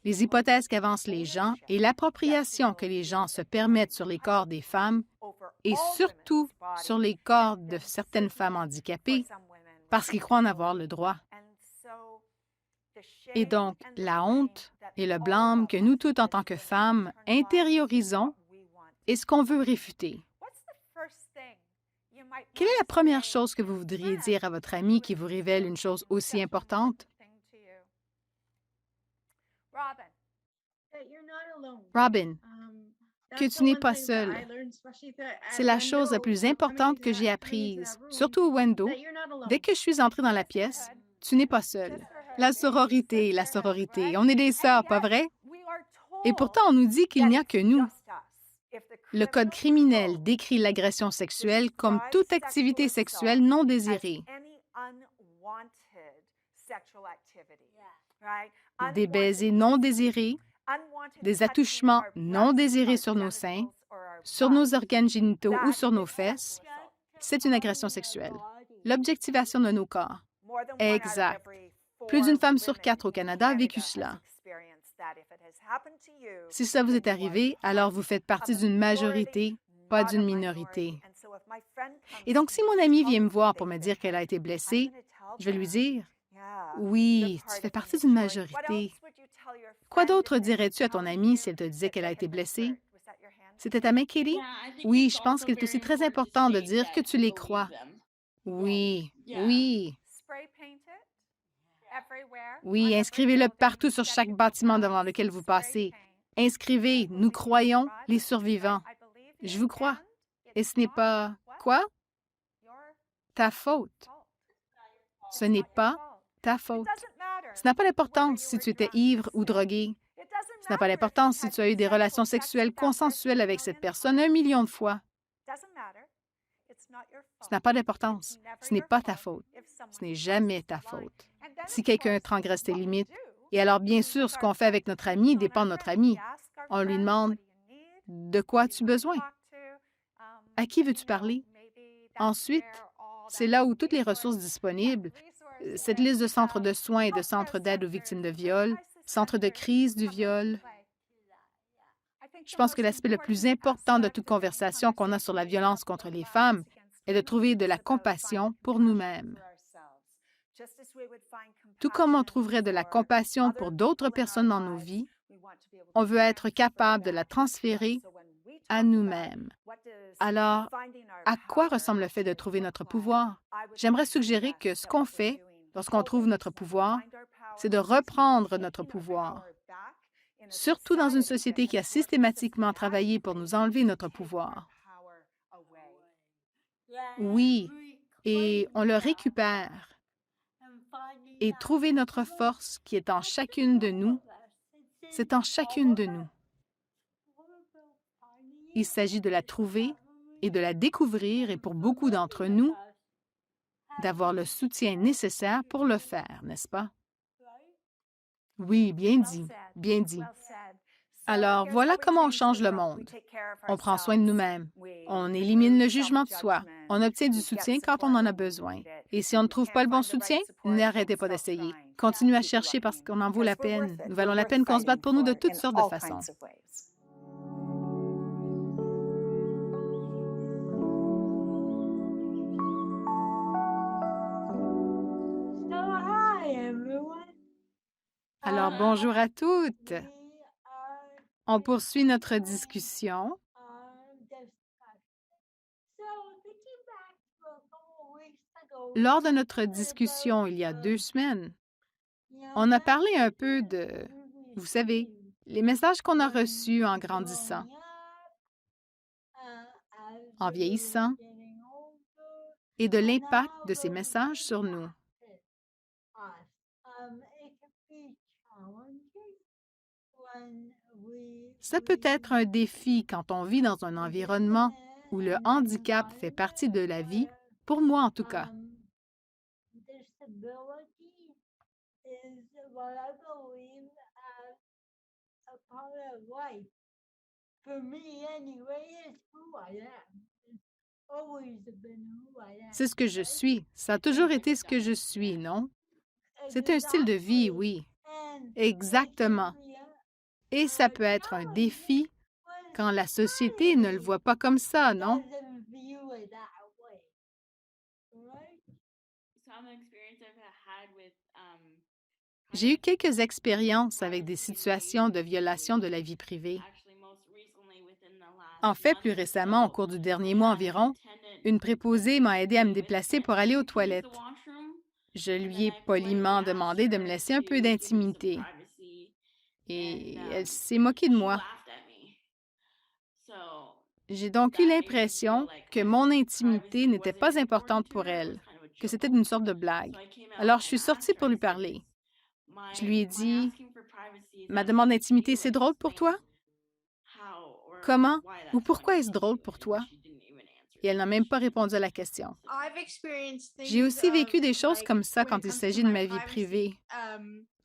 Les hypothèses qu'avancent les gens et l'appropriation que les gens se permettent sur les corps des femmes et surtout sur les corps de certaines femmes handicapées parce qu'ils croient en avoir le droit. Et donc, la honte et le blâme que nous toutes en tant que femmes intériorisons est ce qu'on veut réfuter. Quelle est la première chose que vous voudriez dire à votre ami qui vous révèle une chose aussi importante? Robin, que tu n'es pas seule. C'est la chose la plus importante que j'ai apprise, surtout au Wendo. Dès que je suis entrée dans la pièce, tu n'es pas seule. La sororité, on est des sœurs, pas vrai? Et pourtant, on nous dit qu'il n'y a que nous. Le Code criminel décrit l'agression sexuelle comme toute activité sexuelle non désirée. Des baisers non désirés, des attouchements non désirés sur nos seins sur nos organes génitaux ou sur nos fesses, c'est une agression sexuelle. L'objectivation de nos corps. Exact. Plus d'une femme sur 4 au Canada a vécu cela. Si ça vous est arrivé, alors vous faites partie d'une majorité, pas d'une minorité. Et donc, si mon amie vient me voir pour me dire qu'elle a été blessée, je vais lui dire, oui, tu fais partie d'une majorité. Quoi d'autre dirais-tu à ton amie si elle te disait qu'elle a été blessée? C'était ta main, Katie? Oui, je pense qu'il est aussi très important de dire que tu les crois. Oui, oui. Oui, inscrivez-le partout sur chaque bâtiment devant lequel vous passez. Inscrivez, nous croyons les survivants. Je vous crois. Et ce n'est pas, quoi? Ta faute. Ce n'est pas ta faute. Ce n'a pas d'importance si tu étais ivre ou drogué. Ce n'a pas d'importance si tu as eu des relations sexuelles consensuelles avec cette personne 1 million de fois. Ce n'a pas d'importance. Ce n'est pas ta faute. Ce n'est jamais ta faute. Si quelqu'un transgresse tes limites, et alors bien sûr, ce qu'on fait avec notre ami dépend de notre ami. On lui demande, de quoi as-tu besoin? À qui veux-tu parler? Ensuite, c'est là où toutes les ressources disponibles, cette liste de centres de soins et de centres d'aide aux victimes de viol, centres de crise du viol. Je pense que l'aspect le plus important de toute conversation qu'on a sur la violence contre les femmes est de trouver de la compassion pour nous-mêmes. Tout comme on trouverait de la compassion pour d'autres personnes dans nos vies, on veut être capable de la transférer à nous-mêmes. Alors, à quoi ressemble le fait de trouver notre pouvoir? J'aimerais suggérer que ce qu'on fait lorsqu'on trouve notre pouvoir, c'est de reprendre notre pouvoir. Surtout dans une société qui a systématiquement travaillé pour nous enlever notre pouvoir. Oui, et on le récupère. Et trouver notre force qui est en chacune de nous, c'est en chacune de nous. Il s'agit de la trouver et de la découvrir, et pour beaucoup d'entre nous, d'avoir le soutien nécessaire pour le faire, n'est-ce pas? Oui, bien dit, bien dit. Alors, voilà comment on change le monde. On prend soin de nous-mêmes. On élimine le jugement de soi. On obtient du soutien quand on en a besoin. Et si on ne trouve pas le bon soutien, n'arrêtez pas d'essayer. Continuez à chercher parce qu'on en vaut la peine. Nous valons la peine qu'on se batte pour nous de toutes sortes de façons. Alors, bonjour à toutes. On poursuit notre discussion. Lors de notre discussion il y a 2 semaines, on a parlé un peu de, vous savez, les messages qu'on a reçus en grandissant, en vieillissant, et de l'impact de ces messages sur nous. Ça peut être un défi quand on vit dans un environnement où le handicap fait partie de la vie, pour moi en tout cas. C'est ce que je suis. Ça a toujours été ce que je suis, non? C'est un style de vie, oui. Exactement. Et ça peut être un défi quand la société ne le voit pas comme ça, non? J'ai eu quelques expériences avec des situations de violation de la vie privée. En fait, plus récemment, au cours du dernier mois environ, une préposée m'a aidé à me déplacer pour aller aux toilettes. Je lui ai poliment demandé de me laisser un peu d'intimité. Et elle s'est moquée de moi. J'ai donc eu l'impression que mon intimité n'était pas importante pour elle, que c'était une sorte de blague. Alors, je suis sortie pour lui parler. Je lui ai dit, « Ma demande d'intimité, c'est drôle pour toi? Comment ou pourquoi est-ce drôle pour toi? » Et elle n'a même pas répondu à la question. J'ai aussi vécu des choses comme ça quand il s'agit de ma vie privée.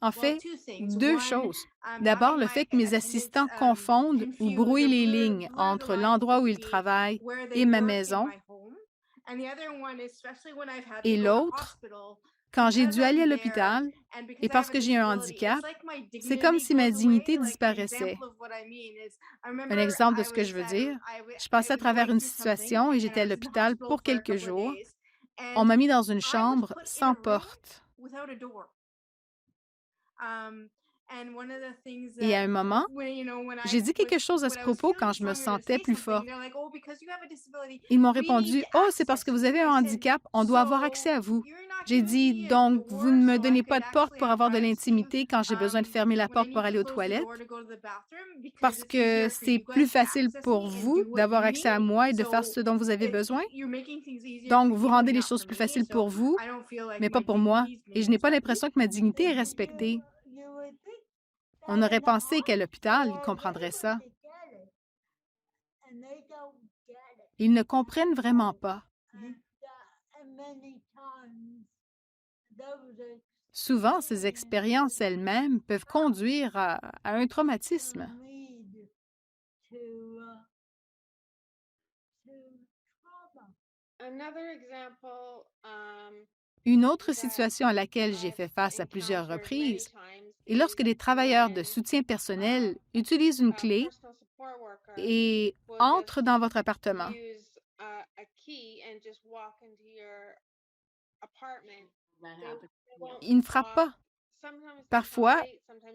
En fait, deux choses. D'abord, le fait que mes assistants confondent ou brouillent les lignes entre l'endroit où ils travaillent et ma maison. Et l'autre, quand j'ai dû aller à l'hôpital, et parce que j'ai un handicap, c'est comme si ma dignité disparaissait. Un exemple de ce que je veux dire, je passais à travers une situation et j'étais à l'hôpital pour quelques jours. On m'a mis dans une chambre sans porte. Et à un moment, j'ai dit quelque chose à ce propos quand je me sentais plus forte. Ils m'ont répondu, « Oh, c'est parce que vous avez un handicap, on doit avoir accès à vous. » J'ai dit, « Donc, vous ne me donnez pas de porte pour avoir de l'intimité quand j'ai besoin de fermer la porte pour aller aux toilettes? Parce que c'est plus facile pour vous d'avoir accès à moi et de faire ce dont vous avez besoin? Donc, vous rendez les choses plus faciles pour vous, mais pas pour moi. Et je n'ai pas l'impression que ma dignité est respectée. » On aurait pensé qu'à l'hôpital, ils comprendraient ça. Ils ne comprennent vraiment pas. Souvent, ces expériences elles-mêmes peuvent conduire à un traumatisme. Une autre situation à laquelle j'ai fait face à plusieurs reprises est lorsque des travailleurs de soutien personnel utilisent une clé et entrent dans votre appartement. Ils ne frappent pas. Parfois,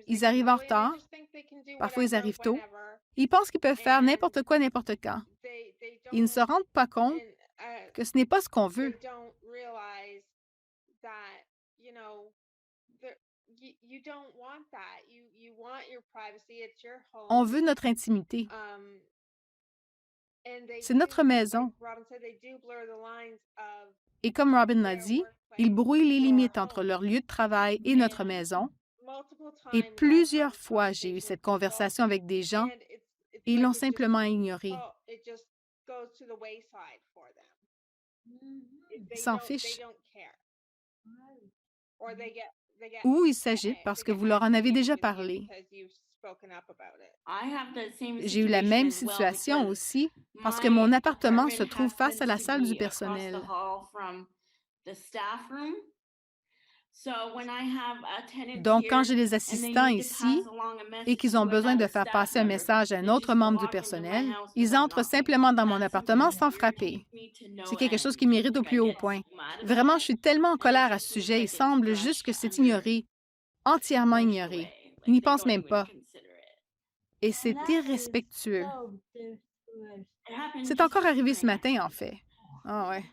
ils arrivent en retard, parfois ils arrivent tôt. Ils pensent qu'ils peuvent faire n'importe quoi, n'importe quand. Ils ne se rendent pas compte que ce n'est pas ce qu'on veut. On veut notre intimité. C'est notre maison. Et comme Robin l'a dit, ils brouillent les limites entre leur lieu de travail et notre maison. Et plusieurs fois, j'ai eu cette conversation avec des gens et ils l'ont simplement ignoré. Ils s'en fichent. Ou ils s'agitent parce que vous leur en avez déjà parlé. J'ai eu la même situation aussi parce que mon appartement se trouve face à la salle du personnel. Donc, quand j'ai des assistants ici et qu'ils ont besoin de faire passer un message à un autre membre du personnel, ils entrent simplement dans mon appartement sans frapper. C'est quelque chose qui m'irrite au plus haut point. Vraiment, je suis tellement en colère à ce sujet. Il semble juste que c'est ignoré, entièrement ignoré. Ils n'y pensent même pas. Et c'est irrespectueux. C'est encore arrivé ce matin, en fait. Ah ouais.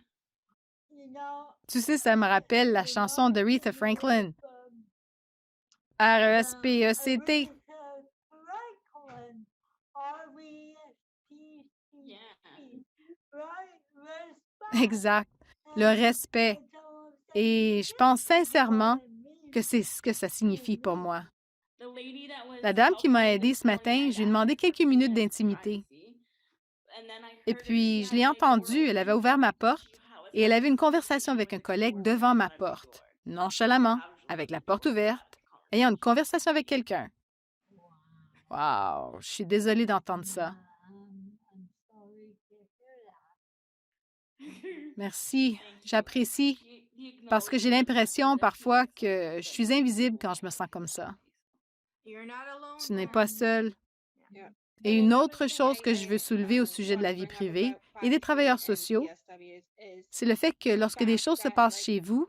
Tu sais, ça me rappelle la chanson d'Aretha Franklin. R-E-S-P-E-C-T. Exact. Le respect. Et je pense sincèrement que c'est ce que ça signifie pour moi. La dame qui m'a aidée ce matin, je lui ai demandé quelques minutes d'intimité. Et puis, je l'ai entendue, elle avait ouvert ma porte et elle avait une conversation avec un collègue devant ma porte, nonchalamment, avec la porte ouverte, ayant une conversation avec quelqu'un. Wow, je suis désolée d'entendre ça. Merci, j'apprécie, parce que j'ai l'impression parfois que je suis invisible quand je me sens comme ça. Tu n'es pas seul. Et une autre chose que je veux soulever au sujet de la vie privée et des travailleurs sociaux, c'est le fait que lorsque des choses se passent chez vous,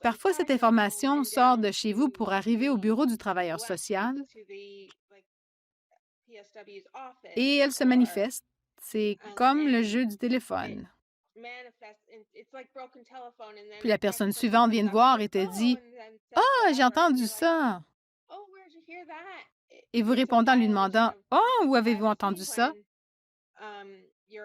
parfois cette information sort de chez vous pour arriver au bureau du travailleur social et elle se manifeste. C'est comme le jeu du téléphone. Puis la personne suivante vient te voir et te dit, « Ah, j'ai entendu ça! » Et vous répondez en lui demandant, « Oh, où avez-vous entendu ça? »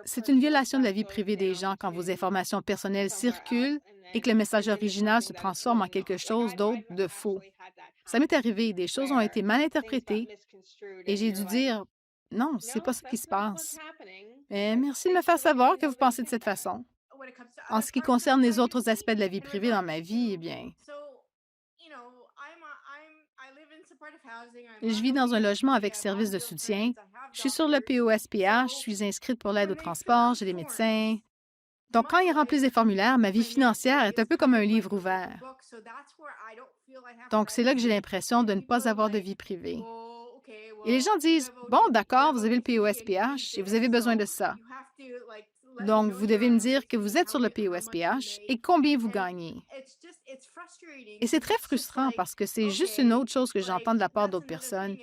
C'est une violation de la vie privée des gens quand vos informations personnelles circulent et que le message original se transforme en quelque chose d'autre de faux. Ça m'est arrivé, des choses ont été mal interprétées et j'ai dû dire non, c'est pas ça qui se passe. Mais merci de me faire savoir que vous pensez de cette façon. En ce qui concerne les autres aspects de la vie privée dans ma vie, eh bien, je vis dans un logement avec service de soutien. Je suis sur le POSPH, je suis inscrite pour l'aide au transport, j'ai des médecins. Donc, quand ils remplissent des formulaires, ma vie financière est un peu comme un livre ouvert. Donc, c'est là que j'ai l'impression de ne pas avoir de vie privée. Et les gens disent, bon, d'accord, vous avez le POSPH et vous avez besoin de ça. Donc, vous devez me dire que vous êtes sur le POSPH et combien vous gagnez. Et c'est très frustrant parce que c'est juste une autre chose que j'entends de la part d'autres personnes.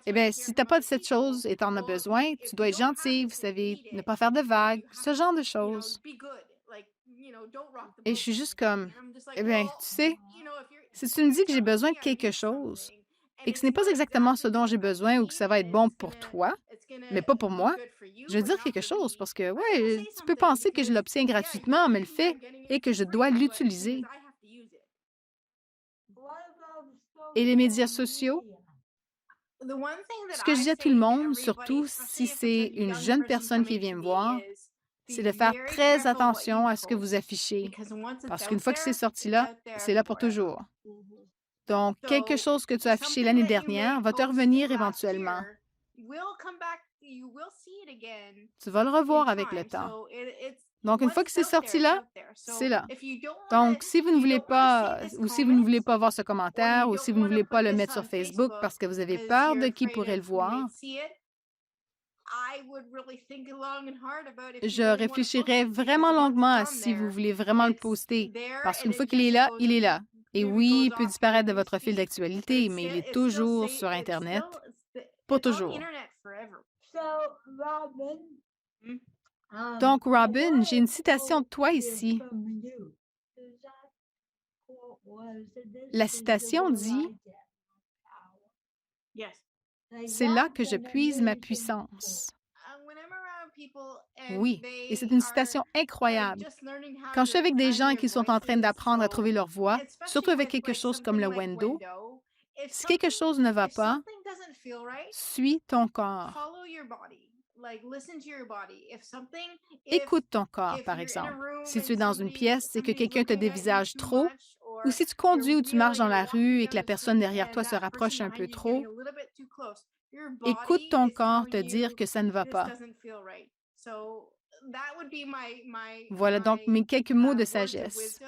Eh bien, si tu n'as pas de cette chose et tu en as besoin, tu dois être gentil, vous savez, ne pas faire de vagues, ce genre de choses. Et je suis juste comme, eh bien, tu sais, si tu me dis que j'ai besoin de quelque chose et que ce n'est pas exactement ce dont j'ai besoin ou que ça va être bon pour toi, mais pas pour moi, je veux dire quelque chose parce que, ouais, tu peux penser que je l'obtiens gratuitement, mais le fait est que je dois l'utiliser. Et les médias sociaux, ce que je dis à tout le monde, surtout si c'est une jeune personne qui vient me voir, c'est de faire très attention à ce que vous affichez. Parce qu'une fois que c'est sorti là, c'est là pour toujours. Donc, quelque chose que tu as affiché l'année dernière va te revenir éventuellement. Tu vas le revoir avec le temps. Donc, une fois que c'est sorti là, c'est là. Donc, si vous ne voulez pas, ou si vous ne voulez pas voir ce commentaire, ou si vous ne voulez pas le mettre sur Facebook parce que vous avez peur de qui pourrait le voir, je réfléchirais vraiment longuement à si vous voulez vraiment le poster. Parce qu'une fois qu'il est là, il est là. Et oui, il peut disparaître de votre fil d'actualité, mais il est toujours sur Internet. Pour toujours. Donc, Robin, j'ai une citation de toi ici. La citation dit, c'est là que je puise ma puissance. Oui, et c'est une citation incroyable. Quand je suis avec des gens qui sont en train d'apprendre à trouver leur voix, surtout avec quelque chose comme le Wendo, si quelque chose ne va pas, suis ton corps. Écoute ton corps, par exemple. Si tu es dans une pièce et que quelqu'un te dévisage trop, ou si tu conduis ou tu marches dans la rue et que la personne derrière toi se rapproche un peu trop, écoute ton corps te dire que ça ne va pas. Voilà donc mes quelques mots de sagesse.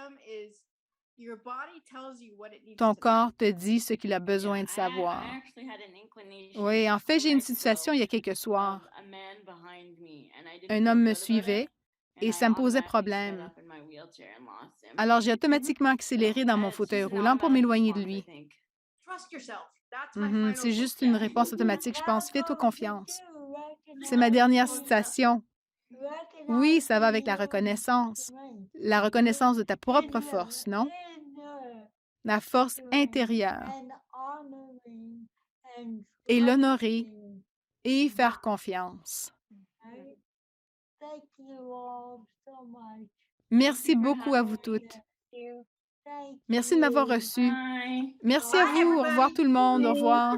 Ton corps te dit ce qu'il a besoin de savoir. Oui, en fait, j'ai une situation il y a quelques soirs. Un homme me suivait et ça me posait problème. Alors, j'ai automatiquement accéléré dans mon fauteuil roulant pour m'éloigner de lui. C'est juste une réponse automatique, je pense. Fais-toi confiance. C'est ma dernière citation. Oui, ça va avec la reconnaissance. La reconnaissance de ta propre force, non? La force intérieure. Et l'honorer et y faire confiance. Merci beaucoup à vous toutes. Merci de m'avoir reçu. Merci à vous. Au revoir tout le monde. Au revoir.